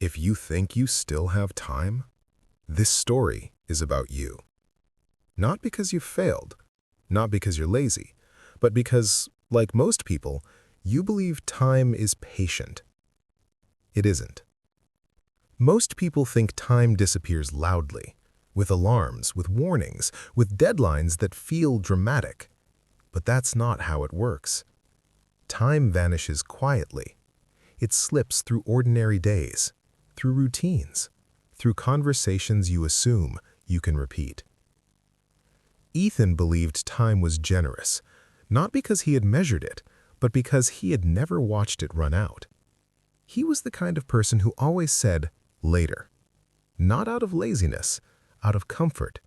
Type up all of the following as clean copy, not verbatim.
If you think you still have time, this story is about you. Not because you've failed, not because you're lazy, but because, like most people, you believe time is patient. It isn't. Most people think time disappears loudly, with alarms, with warnings, with deadlines that feel dramatic. But that's not how it works. Time vanishes quietly. It slips through ordinary days, through routines, through conversations you assume you can repeat. Ethan believed time was generous, not because he had measured it, but because he had never watched it run out. He was the kind of person who always said, later. Not out of laziness, out of comfort.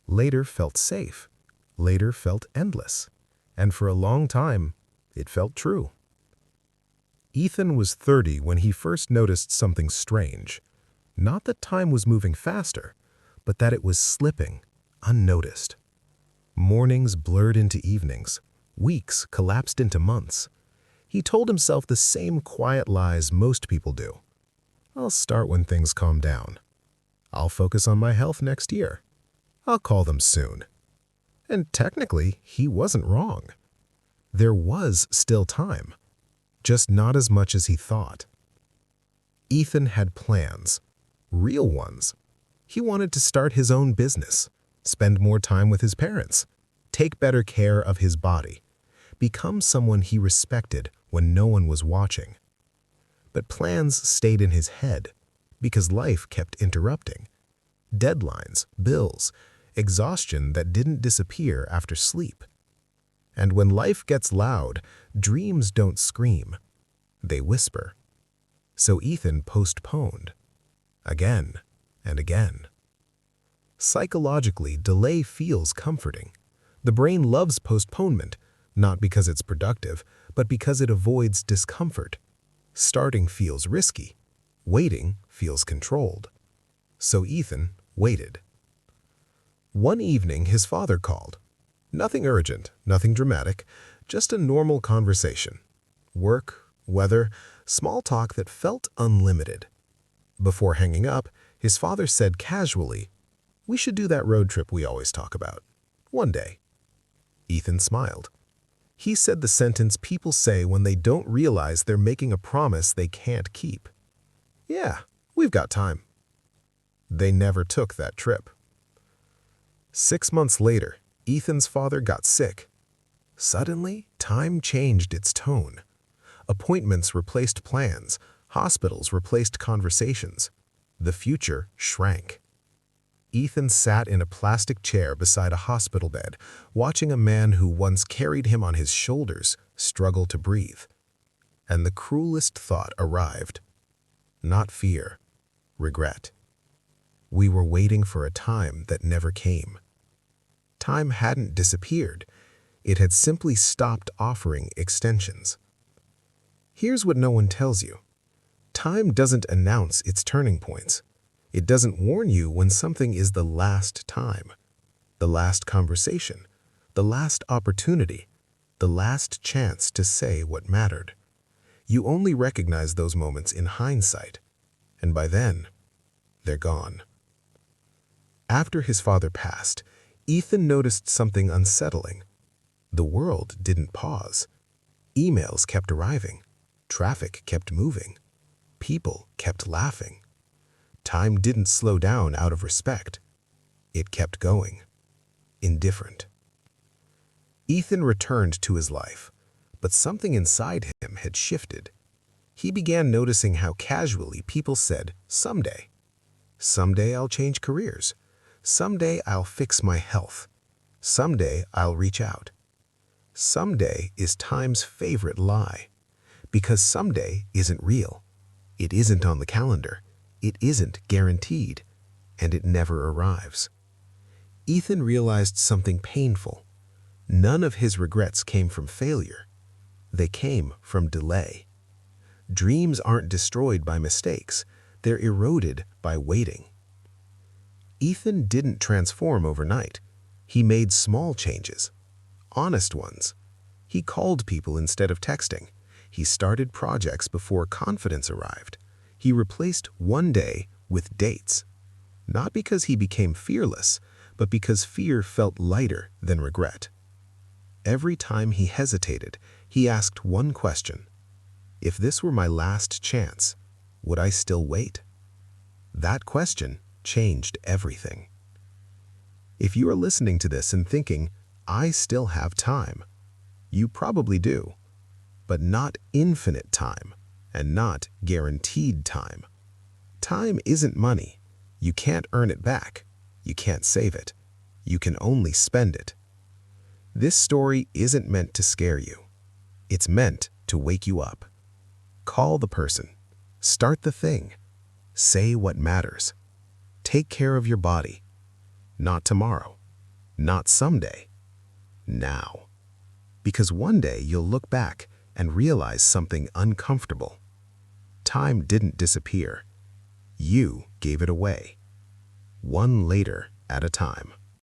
Later felt safe. Later felt endless. And for a long time, it felt true. Ethan was 30 when he first noticed something strange. Not that time was moving faster, but that it was slipping, unnoticed. Mornings blurred into evenings. Weeks collapsed into months. He told himself the same quiet lies most people do. I'll start when things calm down. I'll focus on my health next year. I'll call them soon. And technically, he wasn't wrong. There was still time, just not as much as he thought. Ethan had plans, real ones. He wanted to start his own business, spend more time with his parents, take better care of his body, become someone he respected when no one was watching. But plans stayed in his head because life kept interrupting. Deadlines, bills, exhaustion that didn't disappear after sleep. And when life gets loud, dreams don't scream. They whisper. So Ethan postponed. Again and again. Psychologically, delay feels comforting. The brain loves postponement, not because it's productive, but because it avoids discomfort. Starting feels risky. Waiting feels controlled. So Ethan waited. One evening, his father called. Nothing urgent, nothing dramatic, just a normal conversation. Work, weather, small talk that felt unlimited. Before hanging up, his father said casually, "We should do that road trip we always talk about. One day." Ethan smiled. He said the sentence people say when they don't realize they're making a promise they can't keep. "Yeah, we've got time." They never took that trip. 6 months later, Ethan's father got sick. Suddenly, time changed its tone. Appointments replaced plans, hospitals replaced conversations. The future shrank. Ethan sat in a plastic chair beside a hospital bed, watching a man who once carried him on his shoulders struggle to breathe. And the cruelest thought arrived. Not fear, regret. We were waiting for a time that never came. Time hadn't disappeared. It had simply stopped offering extensions. Here's what no one tells you. Time doesn't announce its turning points. It doesn't warn you when something is the last time, the last conversation, the last opportunity, the last chance to say what mattered. You only recognize those moments in hindsight, and by then, they're gone. After his father passed, Ethan noticed something unsettling. The world didn't pause. Emails kept arriving. Traffic kept moving. People kept laughing. Time didn't slow down out of respect. It kept going. Indifferent. Ethan returned to his life, but something inside him had shifted. He began noticing how casually people said, "Someday. Someday I'll change careers. Someday I'll fix my health. Someday I'll reach out." Someday is time's favorite lie, because someday isn't real. It isn't on the calendar. It isn't guaranteed, and it never arrives. Ethan realized something painful. None of his regrets came from failure. They came from delay. Dreams aren't destroyed by mistakes. They're eroded by waiting. Ethan didn't transform overnight. He made small changes, honest ones. He called people instead of texting. He started projects before confidence arrived. He replaced one day with dates. Not because he became fearless, but because fear felt lighter than regret. Every time he hesitated, he asked one question. If this were my last chance, would I still wait? That question changed everything. If you are listening to this and thinking, I still have time, you probably do, but not infinite time and not guaranteed time. Time isn't money. You can't earn it back. You can't save it. You can only spend it. This story isn't meant to scare you. It's meant to wake you up. Call the person. Start the thing. Say what matters. Take care of your body. Not tomorrow. Not someday. Now. Because one day you'll look back and realize something uncomfortable. Time didn't disappear. You gave it away. One later at a time.